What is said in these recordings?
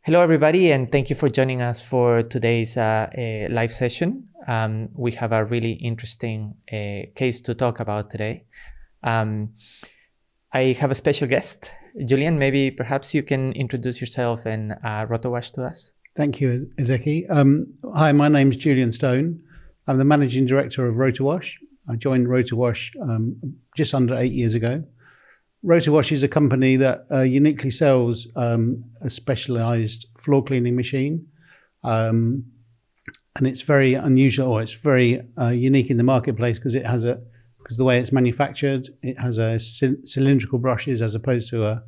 Hello, everybody, and thank you for joining us for today's live session. We have a really interesting case to talk about today. I have a special guest. Julian, maybe perhaps you can introduce yourself and Rotowash to us. Thank you, Hideki. Hi, my name's Julian Stone. I'm the Managing Director of Rotowash. I joined Rotowash just under 8 years ago. Rotowash is a company that uniquely sells a specialized floor cleaning machine. And it's very unusual, or it's very unique in the marketplace because the way it's manufactured, it has a cylindrical brushes as opposed to a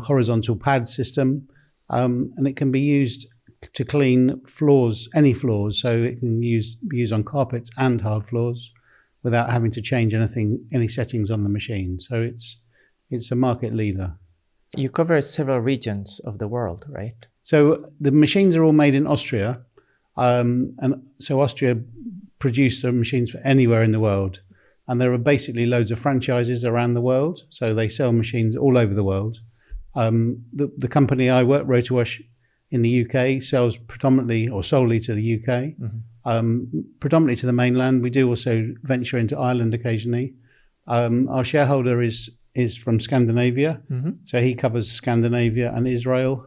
horizontal pad system. And it can be used to clean floors, any floors. So it can be used on carpets and hard floors without having to change any settings on the machine. So it's a market leader. You cover several regions of the world, right? So the machines are all made in Austria. And so Austria produce the machines for anywhere in the world. And there are basically loads of franchises around the world. So they sell machines all over the world. The company I work, Rotowash, in the UK, sells predominantly or solely to the UK, predominantly to the mainland. We do also venture into Ireland occasionally. Our shareholder is from Scandinavia, so he covers Scandinavia and Israel.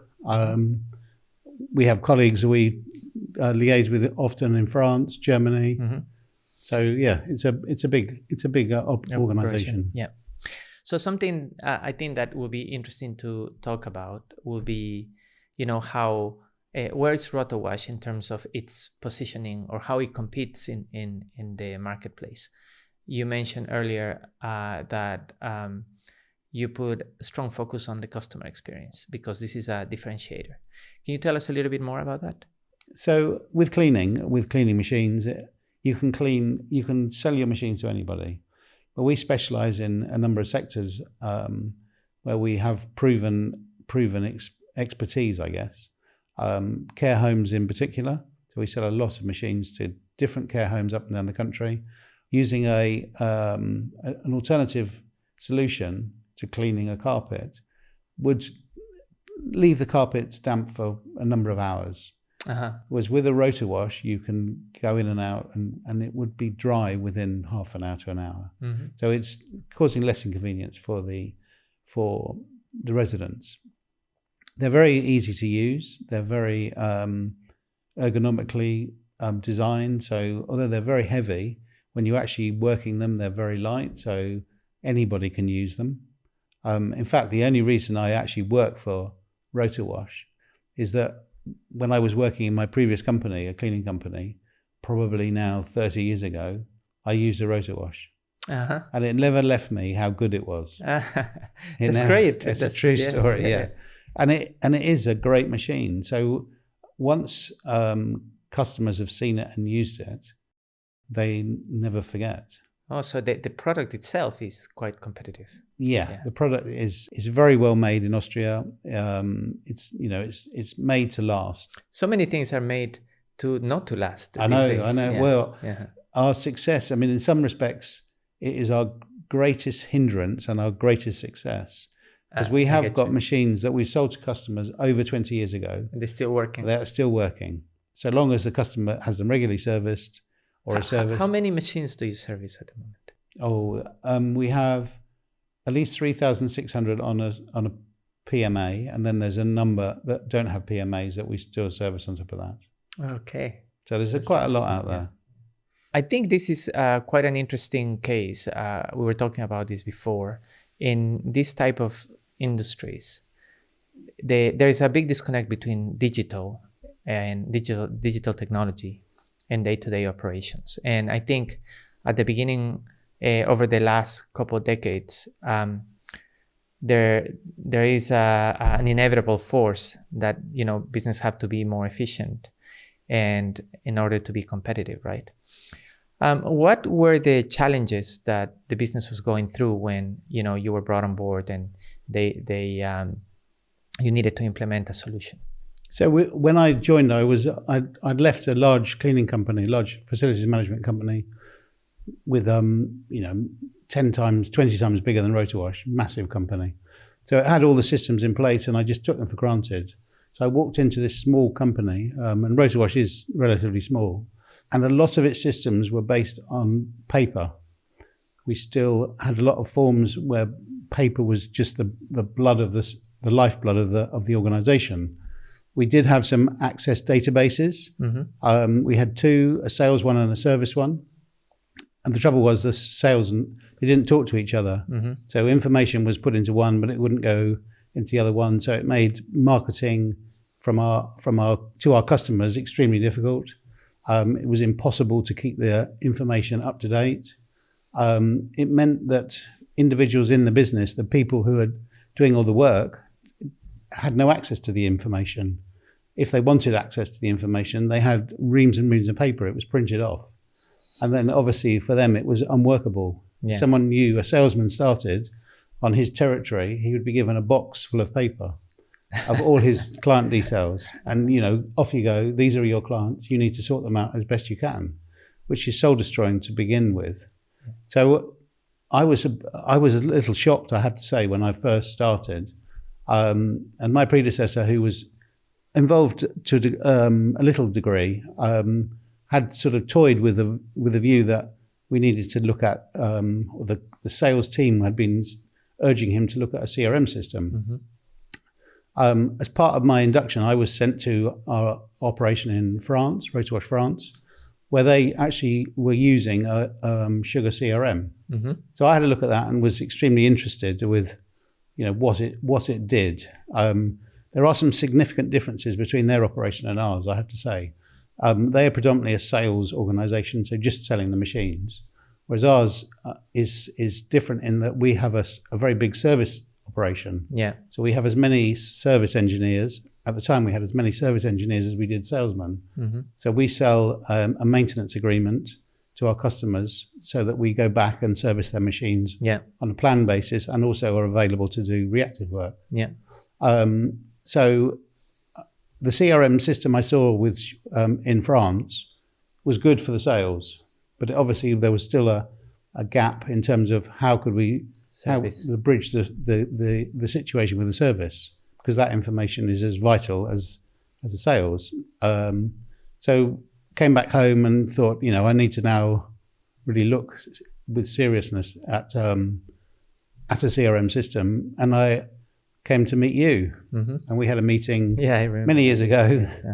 We have colleagues we liaise with often in France, Germany. So yeah, it's a big organization. Yeah. So something I think that would be interesting to talk about will be, how where is Rotowash in terms of its positioning or how it competes in the marketplace. You mentioned earlier that you put a strong focus on the customer experience because this is a differentiator. Can you tell us a little bit more about that? So with cleaning machines, you can sell your machines to anybody, but we specialize in a number of sectors where we have proven expertise, I guess. Care homes in particular. So we sell a lot of machines to different care homes up and down the country, using an alternative solution to cleaning a carpet would leave the carpets damp for a number of hours. Whereas with a Rotowash, you can go in and out and it would be dry within half an hour to an hour. So it's causing less inconvenience for the residents. They're very easy to use. They're very ergonomically designed. So although they're very heavy, when you're actually working them, they're very light. So anybody can use them. In fact, the only reason I actually work for Rotowash is that when I was working in my previous company, a cleaning company, probably now 30 years ago, I used a Rotowash. And it never left me how good it was. That's great. It's a true story, yeah. And it is a great machine. So once customers have seen it and used it, they never forget. Oh, so the product itself is quite competitive. Yeah. The product is very well made in Austria. It's made to last. So many things are made to not to last. I know. Yeah. Well, our success, in some respects, it is our greatest hindrance and our greatest success. Because we have got machines that we've sold to customers over 20 years ago. And they're still working. They're still working. So long as the customer has them regularly serviced or a service. How many machines do you service at the moment? We have at least 3,600 on a PMA. And then there's a number that don't have PMAs that we still service on top of that. Okay. So there's quite a lot out there. I think this is quite an interesting case. We were talking about this before. In this type of industries, there is a big disconnect between digital digital technology and day-to-day operations. And I think at the beginning, over the last couple of decades, there is an inevitable force that business have to be more efficient, and in order to be competitive, right? What were the challenges that the business was going through when you were brought on board and you needed to implement a solution? So when I joined, I'd left a large cleaning company, large facilities management company, with 10 times, 20 times bigger than Rotowash, massive company. So it had all the systems in place, and I just took them for granted. So I walked into this small company, and Rotowash is relatively small, and a lot of its systems were based on paper. We still had a lot of forms where paper was just the blood of the lifeblood of the organisation. We did have some access databases. We had two, a sales one and a service one. And the trouble was the sales, they didn't talk to each other. So information was put into one, but it wouldn't go into the other one. So it made marketing to our customers extremely difficult. It was impossible to keep the information up to date. It meant that individuals in the business, the people who are doing all the work, had no access to the information. If they wanted access to the information, they had reams and reams of paper. It was printed off. And then obviously for them, it was unworkable. Yeah. Someone new, a salesman started on his territory, he would be given a box full of paper of all his client details. And, off you go. These are your clients. You need to sort them out as best you can, which is soul destroying to begin with. So I was a little shocked, I have to say, when I first started. And my predecessor, who was involved to a little degree, had sort of toyed with the view that we needed to look at, or the sales team had been urging him to look at a CRM system. As part of my induction, I was sent to our operation in France, Rotowash France, where they actually were using a sugar CRM. So I had a look at that and was extremely interested with, what it did. There are some significant differences between their operation and ours, I have to say. They are predominantly a sales organisation, so just selling the machines, whereas ours is different in that we have a very big service operation. Yeah. So we have as many service engineers. At the time, we had as many service engineers as we did salesmen. So we sell a maintenance agreement to our customers so that we go back and service their machines on a planned basis, and also are available to do reactive work. So the CRM system I saw in France was good for the sales, but obviously there was still a gap in terms of how could we bridge the situation with the service, because that information is as vital as the sales. So came back home and thought, I need to now really look with seriousness at a CRM system, and I came to meet you, and we had a meeting many years ago. Yes,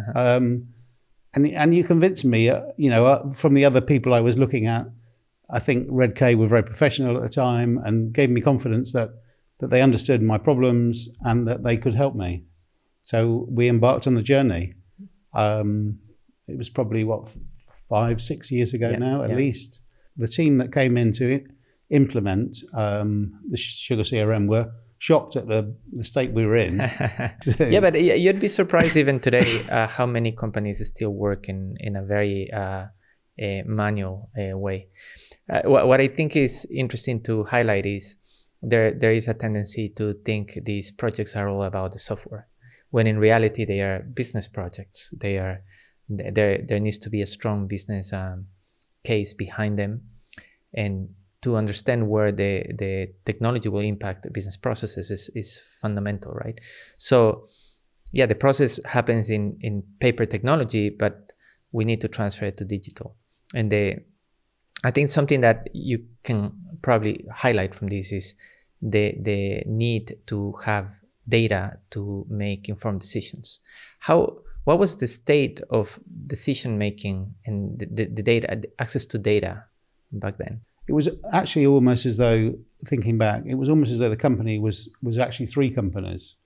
and you convinced me, from the other people I was looking at, I think redk were very professional at the time and gave me confidence that they understood my problems and that they could help me. So we embarked on the journey. It was probably 5-6 years ago now, at least. The team that came in to implement the Sugar CRM were shocked at the state we were in. Yeah, but you'd be surprised even today how many companies still work in a very manual way. What I think is interesting to highlight is there is a tendency to think these projects are all about the software, when in reality they are business projects. There needs to be a strong business case behind them, and to understand where the technology will impact the business processes is fundamental, right? So, the process happens in paper technology, but we need to transfer it to digital. And I think something that you can probably highlight from this is the need to have data to make informed decisions. What was the state of decision making and the data, access to data back then? It was actually almost as though, thinking back, it was almost as though the company was actually three companies: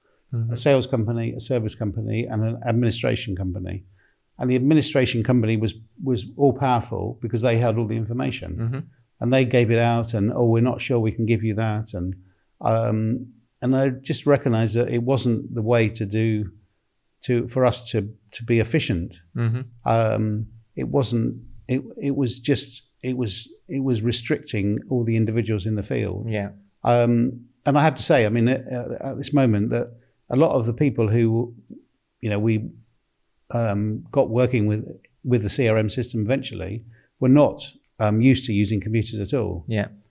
a sales company, a service company, and an administration company. And the administration company was all powerful because they had all the information, and they gave it out. And we're not sure we can give you that. And I just recognised that it wasn't the way for us to be efficient. It wasn't. It was restricting all the individuals in the field. And I have to say, I mean, at this moment, that a lot of the people who, we got working with the CRM system eventually were not used to using computers at all.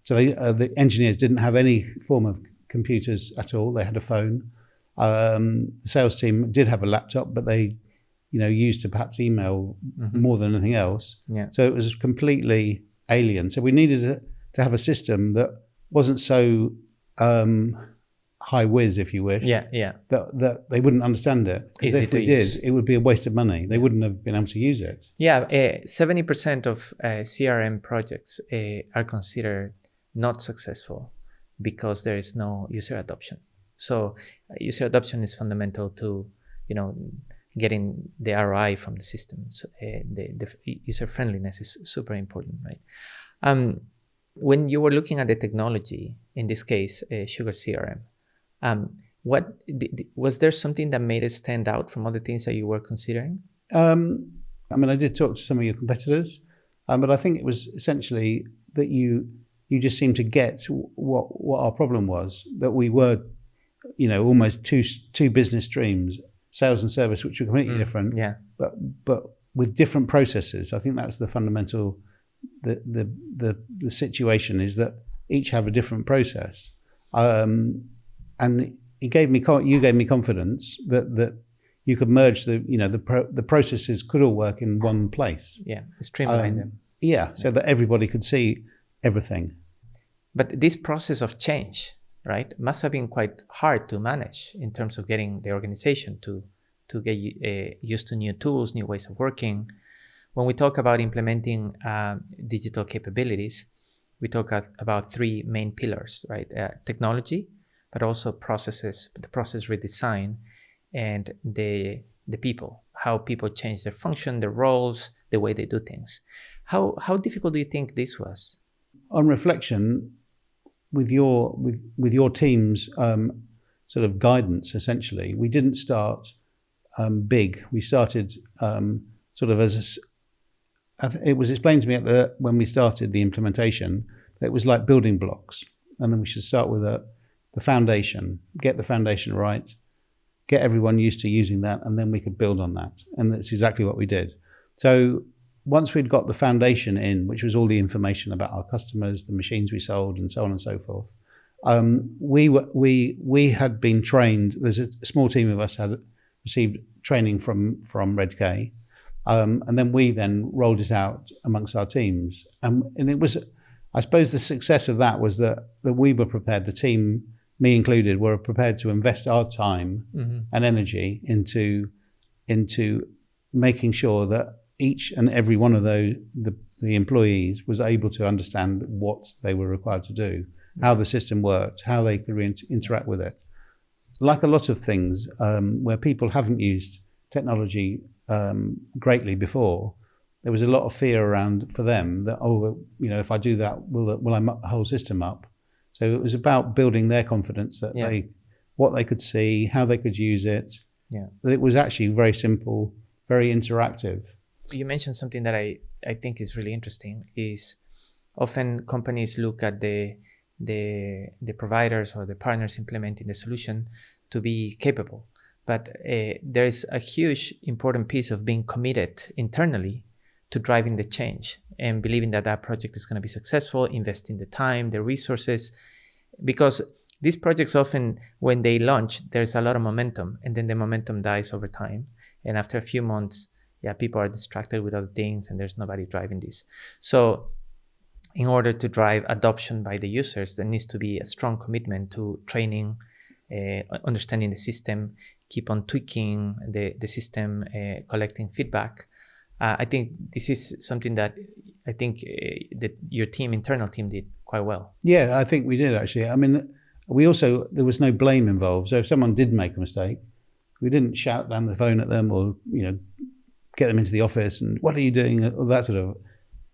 So the engineers didn't have any form of computers at all. They had a phone. The sales team did have a laptop, but they, used to perhaps email more than anything else. Yeah. So it was completely alien. So we needed to have a system that wasn't so high whiz, if you wish. Yeah. That they wouldn't understand it. Because Easy if to we did, use. it would be a waste of money. They wouldn't have been able to use it. Yeah, 70% of CRM projects are considered not successful because there is no user adoption. So user adoption is fundamental to, getting the ROI from the systems. The user friendliness is super important, right? When you were looking at the technology, in this case, Sugar CRM, was there something that made it stand out from other things that you were considering? I did talk to some of your competitors, but I think it was essentially that you just seemed to get what our problem was, that we were, almost two business streams, sales and service, which were completely different, but with different processes. I think that's the fundamental, the situation is that each have a different process. And you gave me confidence that you could merge the processes could all work in one place. Yeah, streamline them. Yeah, so that everybody could see everything. But this process of change, right, must have been quite hard to manage in terms of getting the organization to get used to new tools, new ways of working. When we talk about implementing digital capabilities, we talk about three main pillars, right? Technology, but also processes, the process redesign, and the people, how people change their function, their roles, the way they do things. How difficult do you think this was? On reflection, with your team's sort of guidance, essentially, we didn't start big. We started sort of it was explained to me when we started the implementation that it was like building blocks, and then we should start with the foundation, get the foundation right, get everyone used to using that, and then we could build on that. And that's exactly what we did. So once we'd got the foundation in, which was all the information about our customers, the machines we sold, and so on and so forth, we had been trained. There's a small team of us had received training from redk, and then we rolled it out amongst our teams. And it was, I suppose, the success of that was that we were prepared. The team, me included, were prepared to invest our time and energy into making sure that each and every one of the employees was able to understand what they were required to do, how the system worked, how they could interact with it. Like a lot of things where people haven't used technology greatly before, there was a lot of fear around for them that, if I do that, will I muck the whole system up? So it was about building their confidence that what they could see, how they could use it. Yeah. That it was actually very simple, very interactive. You mentioned something that I think is really interesting, is often companies look at the providers or the partners implementing the solution to be capable. But there is a huge important piece of being committed internally to driving the change and believing that project is going to be successful, investing the time, the resources, because these projects often, when they launch, there's a lot of momentum, and then the momentum dies over time. And after a few months, people are distracted with other things and there's nobody driving this. So in order to drive adoption by the users, there needs to be a strong commitment to training, understanding the system, keep on tweaking the system, collecting feedback. I think this is something that I think that your internal team did quite well. Yeah, I think we did actually. I mean, there was no blame involved. So if someone did make a mistake, we didn't shout down the phone at them or, get them into the office and what are you doing? Or that sort of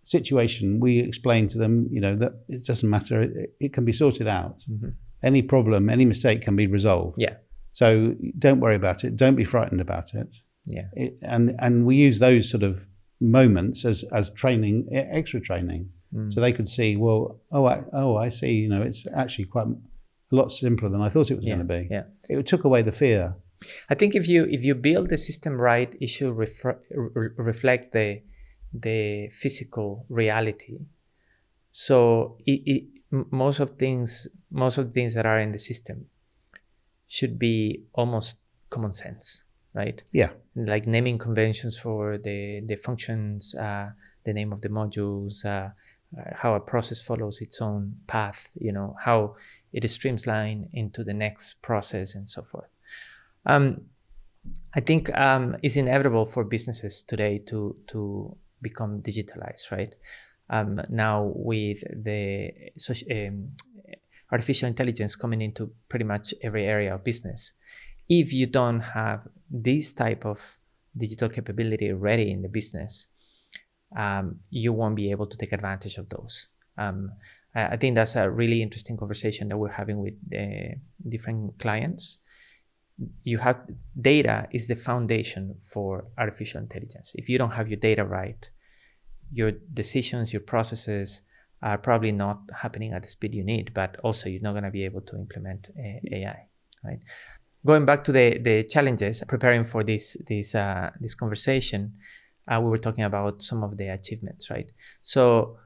situation. We explained to them, that it doesn't matter. It can be sorted out. Mm-hmm. Any problem, any mistake can be resolved. Yeah. So don't worry about it. Don't be frightened about it. Yeah. And we use those sort of moments as training, extra training, so they could see, well, I see. It's actually quite a lot simpler than I thought it was going to be. Yeah. It took away the fear. I think if you build the system right, it should reflect the physical reality. So most of the things that are in the system should be almost common sense, right? Yeah. Like naming conventions for the functions, the name of the modules, how a process follows its own path, how it is streamlined into the next process and so forth. I think it's inevitable for businesses today to become digitalized, right? Now with the artificial intelligence coming into pretty much every area of business, if you don't have this type of digital capability ready in the business, you won't be able to take advantage of those. I think that's a really interesting conversation that we're having with different clients. You have data is the foundation for artificial intelligence. If you don't have your data right, your decisions, your processes are probably not happening at the speed you need, but also you're not going to be able to implement AI, right? Going back to the challenges, preparing for this conversation, we were talking about some of the achievements, right? So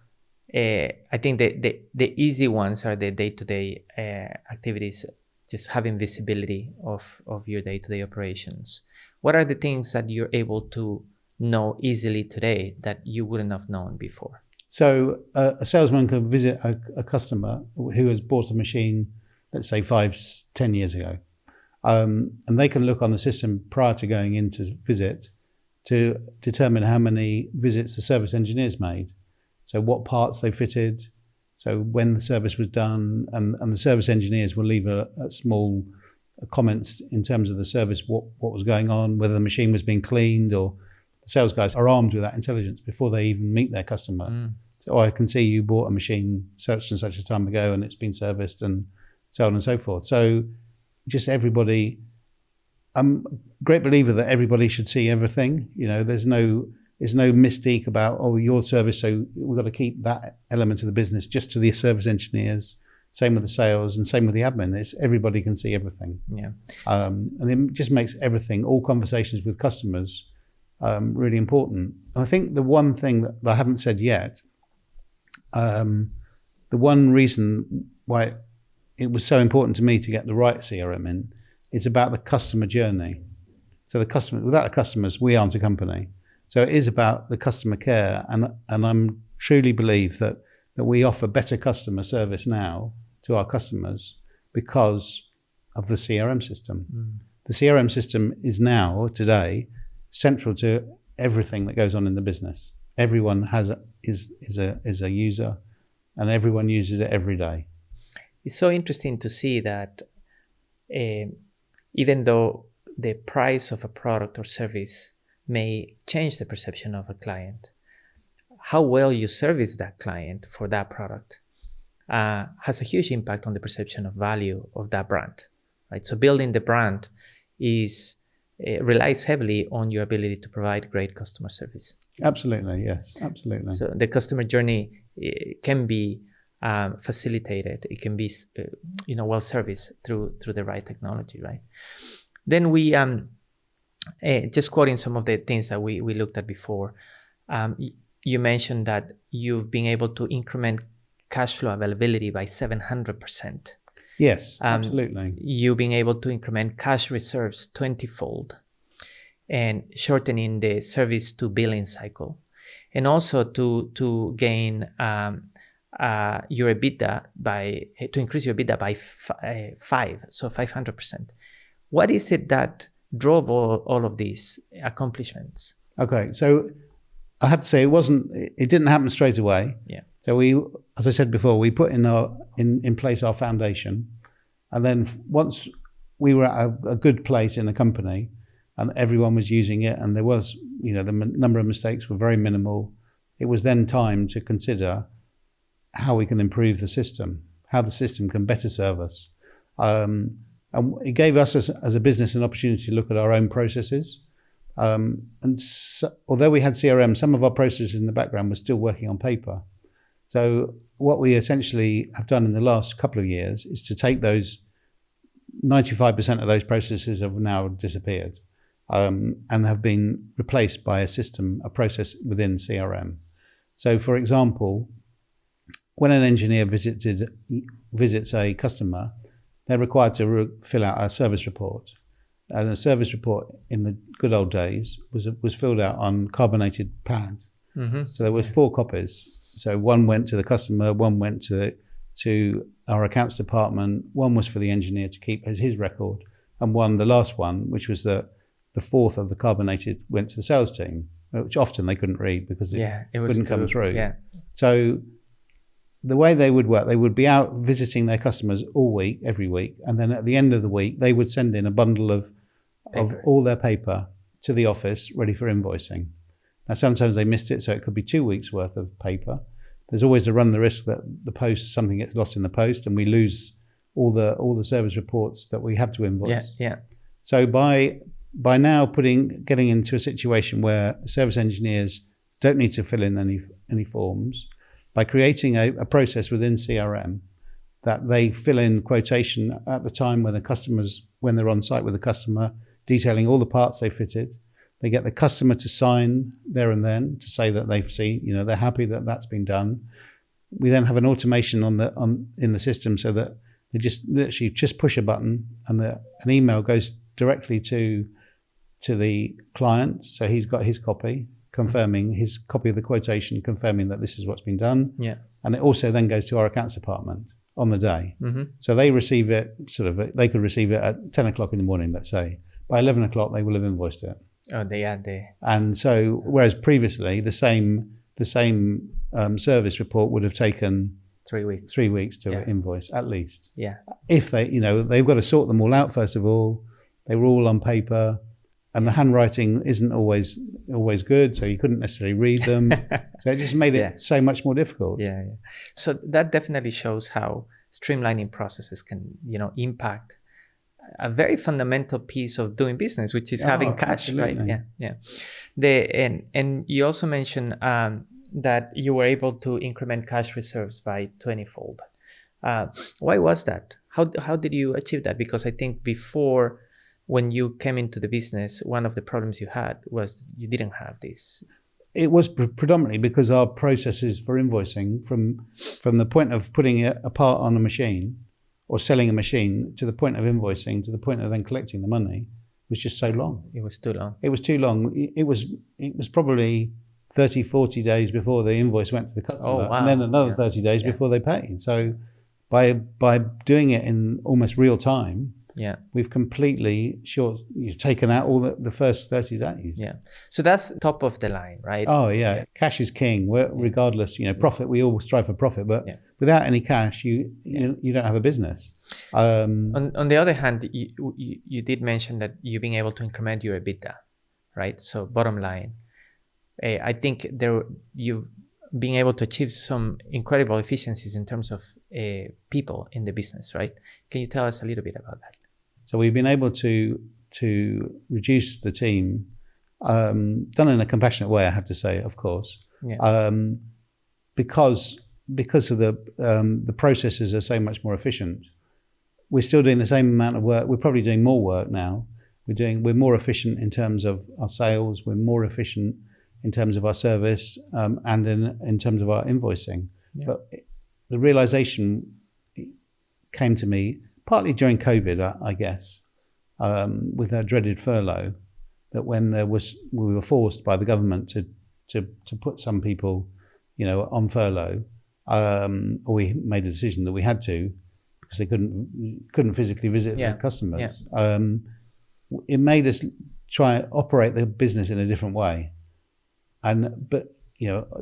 I think the easy ones are the day-to-day activities, just having visibility of your day-to-day operations. What are the things that you're able to know easily today that you wouldn't have known before? So a salesman can visit a customer who has bought a machine, let's say 5-10 years ago. And they can look on the system prior to going in to visit to determine how many visits the service engineers made. So what parts they fitted, so when the service was done, and the service engineers will leave a small comments in terms of the service, what was going on, whether the machine was being cleaned, or the sales guys are armed with that intelligence before they even meet their customer. So I can see you bought a machine such and such a time ago and it's been serviced and so on and so forth. So just everybody, I'm a great believer that everybody should see everything. There's no mystique about, your service, so we've got to keep that element of the business just to the service engineers. Same with the sales and same with the admin. It's everybody can see everything. Yeah. And it just makes everything, all conversations with customers, really important. And I think the one thing that I haven't said yet, the one reason why it was so important to me to get the right CRM in is about the customer journey. So without the customers, we aren't a company. So it is about the customer care, and I'm truly believe that we offer better customer service now to our customers because of the CRM system. The CRM system is now, today, central to everything that goes on in the business. Everyone is a user, and everyone uses it every day. It's so interesting to see that even though the price of a product or service may change the perception of a client, how well you service that client for that product has a huge impact on the perception of value of that brand, right? So building the brand relies heavily on your ability to provide great customer service. Absolutely, yes, absolutely. So the customer journey can be facilitated. It can be, well serviced through the right technology, right? Then we just quoting some of the things that we looked at before. You mentioned that you've been able to increment cash flow availability by 700%. Yes, absolutely. You've been able to increment cash reserves 20-fold, and shortening the service to billing cycle, and also to gain your EBITDA to increase your EBITDA by 500%. What is it that drove all of these accomplishments? Okay, so I have to say it didn't happen straight away. Yeah. So as I said before, we put in place our foundation, and then once we were at a good place in the company, and everyone was using it, and there was, the number of mistakes were very minimal. It was then time to consider how we can improve the system, how the system can better serve us. And it gave us as a business an opportunity to look at our own processes. Although we had CRM, some of our processes in the background were still working on paper. So what we essentially have done in the last couple of years is to take those 95% of those processes have now disappeared and have been replaced by a process within CRM. So for example, when an engineer visits a customer, they're required to fill out a service report. And a service report in the good old days was filled out on carbonated pads. So there was 4 copies. So one went to the customer, one went to our accounts department, one was for the engineer to keep as his record, and one, the last one, which was the 4th of the carbonated, went to the sales team, which often they couldn't read because it wouldn't come through. Yeah. So the way they would work, they would be out visiting their customers all week, every week, and then at the end of the week, they would send in a bundle of all their paper to the office ready for invoicing. Now, sometimes they missed it, so it could be 2 weeks worth of paper. There's always to run the risk that something gets lost in the post and we lose all the service reports that we have to invoice. Yeah. So by now getting into a situation where service engineers don't need to fill in any forms, by creating a process within CRM that they fill in quotation at the time when they're on site with the customer, detailing all the parts they fitted. They get the customer to sign there and then to say that they've seen, they're happy that that's been done. We then have an automation in the system so that they literally push a button and an email goes directly to the client. So he's got his copy, confirming his copy of the quotation, confirming that this is what's been done. Yeah. And it also then goes to our accounts department on the day. So they receive it they could receive it at 10 o'clock in the morning, let's say. By 11 o'clock, they will have invoiced it. Oh, they add the. And so, whereas previously the same service report would have taken 3 weeks. 3 weeks to invoice at least. Yeah. If they've got to sort them all out first of all. They were all on paper, and the handwriting isn't always good, so you couldn't necessarily read them. So it just made it so much more difficult. Yeah. So that definitely shows how streamlining processes can, impact a very fundamental piece of doing business, which is having cash, absolutely. right? Yeah. And you also mentioned that you were able to increment cash reserves by 20-fold. Why was that? How did you achieve that? Because I think before, when you came into the business, one of the problems you had was you didn't have this. It was predominantly because our processes for invoicing, from the point of putting a part on a machine or selling a machine to the point of invoicing, to the point of then collecting the money, was just so long. It was too long. It was too long. It was probably 30, 40 days before the invoice went to the customer, and then another 30 days before they paid. So by doing it in almost real time, we've completely taken out all the first 30 days. Yeah. So that's top of the line, right? Oh, yeah. Cash is king. Regardless, profit, we all strive for profit, but without any cash, you don't have a business. On the other hand, you did mention that you've been able to increment your EBITDA, right? So bottom line, I think you've been able to achieve some incredible efficiencies in terms of people in the business, right? Can you tell us a little bit about that? So we've been able to reduce the team, done in a compassionate way, I have to say, of course, because of the processes are so much more efficient. We're still doing the same amount of work. We're probably doing more work now. We're more efficient in terms of our sales. We're more efficient in terms of our service, and in terms of our invoicing. Yeah. But the realization came to me partly during COVID, I guess, with our dreaded furlough, that when we were forced by the government to put some people, on furlough, or we made a decision that we had to, because they couldn't physically visit their customers. Yeah. It made us try operate the business in a different way, but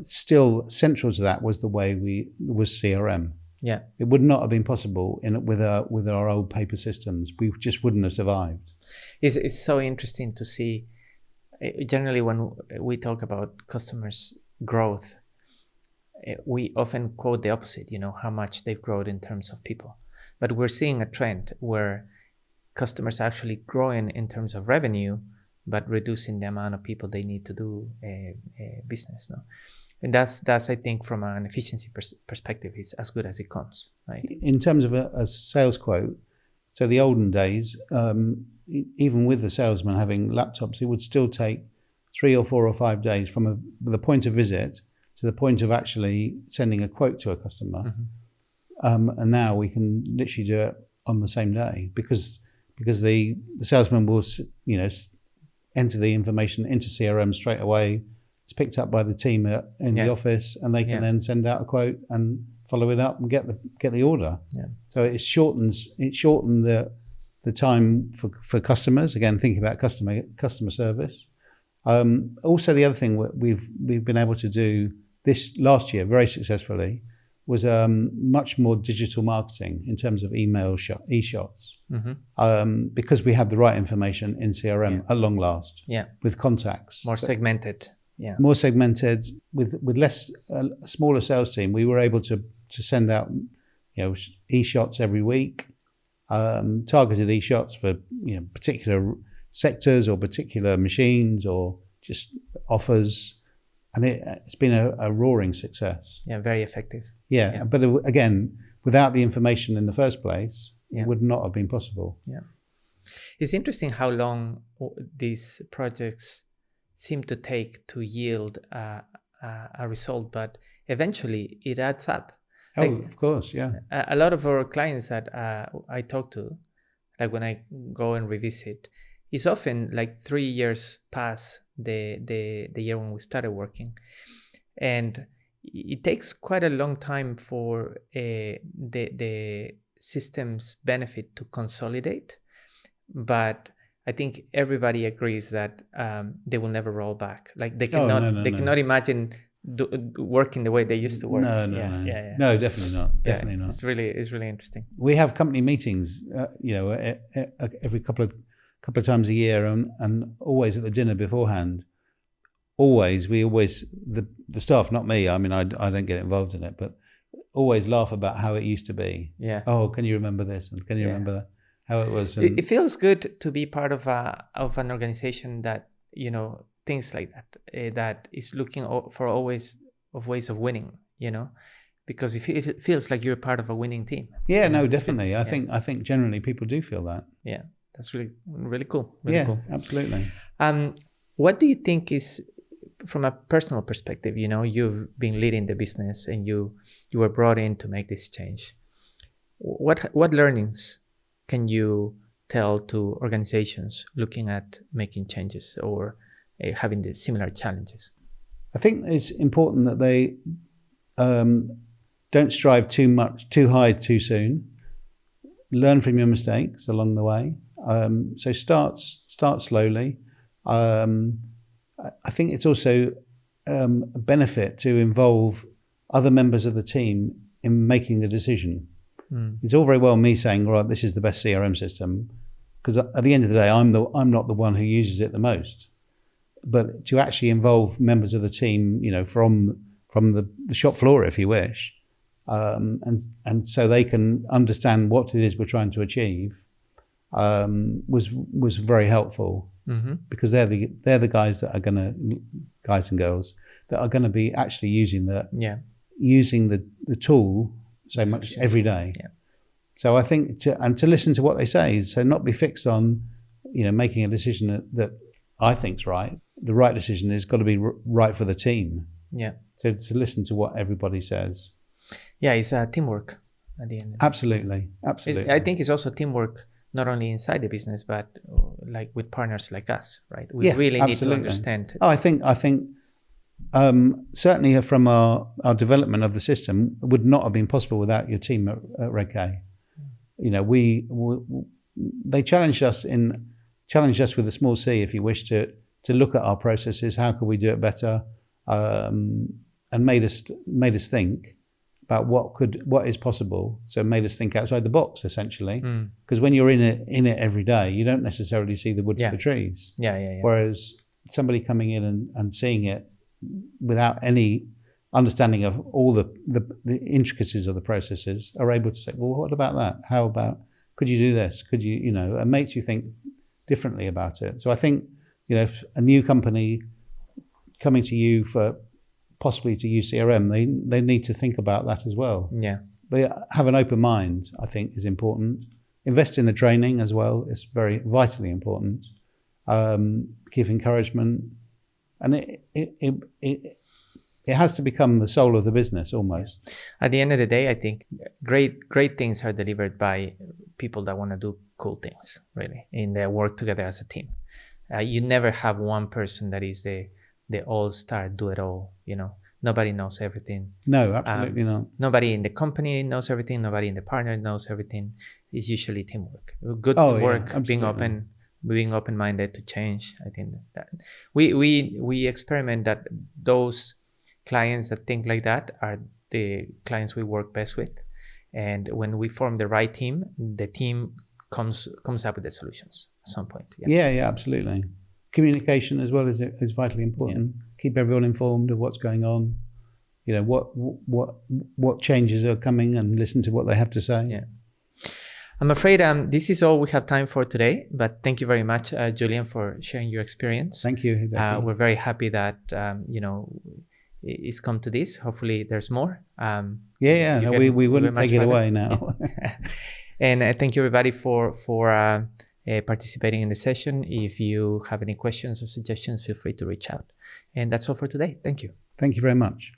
still central to that was the way was CRM. Yeah, it would not have been possible with our old paper systems. We just wouldn't have survived. It's so interesting to see. Generally, when we talk about customers' growth, we often quote the opposite. How much they've grown in terms of people, but we're seeing a trend where customers are actually growing in terms of revenue, but reducing the amount of people they need to do business. No? And that's I think from an efficiency perspective is as good as it comes, right? In terms of a sales quote, so the olden days, even with the salesman having laptops, it would still take 3 or 4 or 5 days from the point of visit to the point of actually sending a quote to a customer. Mm-hmm. And now we can literally do it on the same day because the salesman will enter the information into CRM straight away. It's picked up by the team in the office, and they can then send out a quote and follow it up and get the order. Yeah. So it shortened the time for customers. Again, thinking about customer service. Also, the other thing we've been able to do this last year very successfully was much more digital marketing in terms of e-shots, because we have the right information in CRM at long last. Yeah, with contacts more segmented. Yeah, more segmented with less smaller sales team. We were able to send out e-shots every week, targeted e-shots for particular sectors or particular machines or just offers, and it's been a roaring success. Yeah, very effective. Yeah. But again, without the information in the first place, it would not have been possible. Yeah, it's interesting how long these projects seem to take to yield a result, but eventually it adds up. Oh, like, of course, yeah. A lot of our clients that I talk to, like when I go and revisit, it's often like 3 years past the year when we started working, and it takes quite a long time for the system's benefit to consolidate. But I think everybody agrees that they will never roll back. Like they cannot, cannot imagine working the way they used to work. No, definitely not. Definitely not. It's really interesting. We have company meetings, every couple of times a year, and always at the dinner beforehand. The staff, not me. I mean, I don't get involved in it, but always laugh about how it used to be. Yeah. Oh, can you remember this? And can you remember that? How it was. It feels good to be part of an organization that things like that that is looking for always of ways of winning. Because it feels like you're part of a winning team. Yeah, no, definitely. I think generally people do feel that. Yeah, that's really cool. Cool. Absolutely. What do you think is, from a personal perspective, you've been leading the business and you were brought in to make this change. What learnings can you tell to organizations looking at making changes or having the similar challenges? I think it's important that they don't strive too high too soon. Learn from your mistakes along the way. So start slowly. I think it's also a benefit to involve other members of the team in making the decision. It's all very well me saying, right, this is the best CRM system, because at the end of the day, I'm not the one who uses it the most. But to actually involve members of the team, from the shop floor, if you wish, and so they can understand what it is we're trying to achieve, was very helpful. Because they're the guys and girls that are going to be actually using the tool so much every day. Yeah. So I think to listen to what they say, so not be fixed on making a decision that I think's right. The right decision has got to be right for the team. Yeah. So to listen to what everybody says. Yeah, it's teamwork at the end. Absolutely. I think it's also teamwork. Not only inside the business, but like with partners like us, right? We really need to understand. Oh, I think certainly from our development of the system would not have been possible without your team at redk. They challenged us with a small c, if you wish, to look at our processes. How could we do it better? And made us think about what is possible. So it made us think outside the box, essentially. Because when you're in it every day, you don't necessarily see the wood for the trees. Yeah. Whereas somebody coming in and seeing it without any understanding of all the intricacies of the processes are able to say, well, what about that? How about, could you do this? Could you, it makes you think differently about it. So I think, if a new company coming to you for possibly to use CRM, they need to think about that as well. Yeah. But have an open mind, I think, is important. Invest in the training as well. It's very vitally important. Give encouragement. And it has to become the soul of the business almost. At the end of the day, I think great things are delivered by people that want to do cool things, really, in their work together as a team. You never have one person that is the all-star do-it-all. Nobody knows everything. No, absolutely not. Nobody in the company knows everything. Nobody in the partner knows everything. It's usually teamwork. Good teamwork, being open-minded to change. I think that we experiment that those clients that think like that are the clients we work best with. And when we form the right team, the team comes up with the solutions at some point. Yeah, absolutely. Communication as well is vitally important. Keep everyone informed of what's going on. What changes are coming, and listen to what they have to say. Yeah. I'm afraid this is all we have time for today, but thank you very much, Julian, for sharing your experience. Thank you. Hideki. We're very happy that it's come to this. Hopefully there's more. We wouldn't take it away now. And thank you everybody for participating in the session. If you have any questions or suggestions, feel free to reach out. And that's all for today. Thank you. Thank you very much.